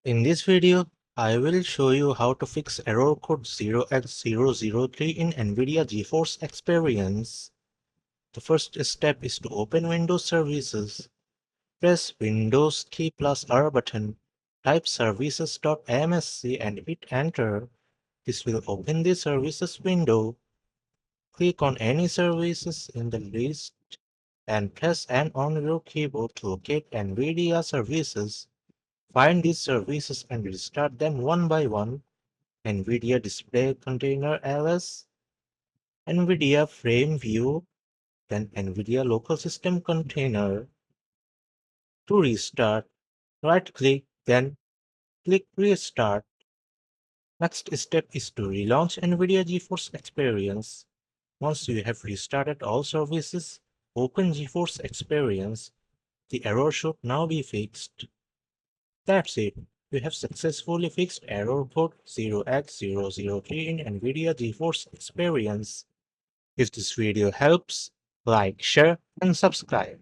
In this video, I will show you how to fix error code 0x0003 in NVIDIA GeForce Experience. The first step is to open Windows Services. Press Windows key plus R button, type services.amsc and hit enter. This will open the services window. Click on any services in the list and press N on your keyboard to locate NVIDIA services. Find these services and restart them one by one. NVIDIA Display Container LS, NVIDIA Frame View, then NVIDIA Local System Container. To restart, right-click, then click Restart. Next step is to relaunch NVIDIA GeForce Experience. Once you have restarted all services, open GeForce Experience. The error should now be fixed. That's it. We have successfully fixed error code 0x0003 in NVIDIA GeForce Experience. If this video helps, like, share, and subscribe.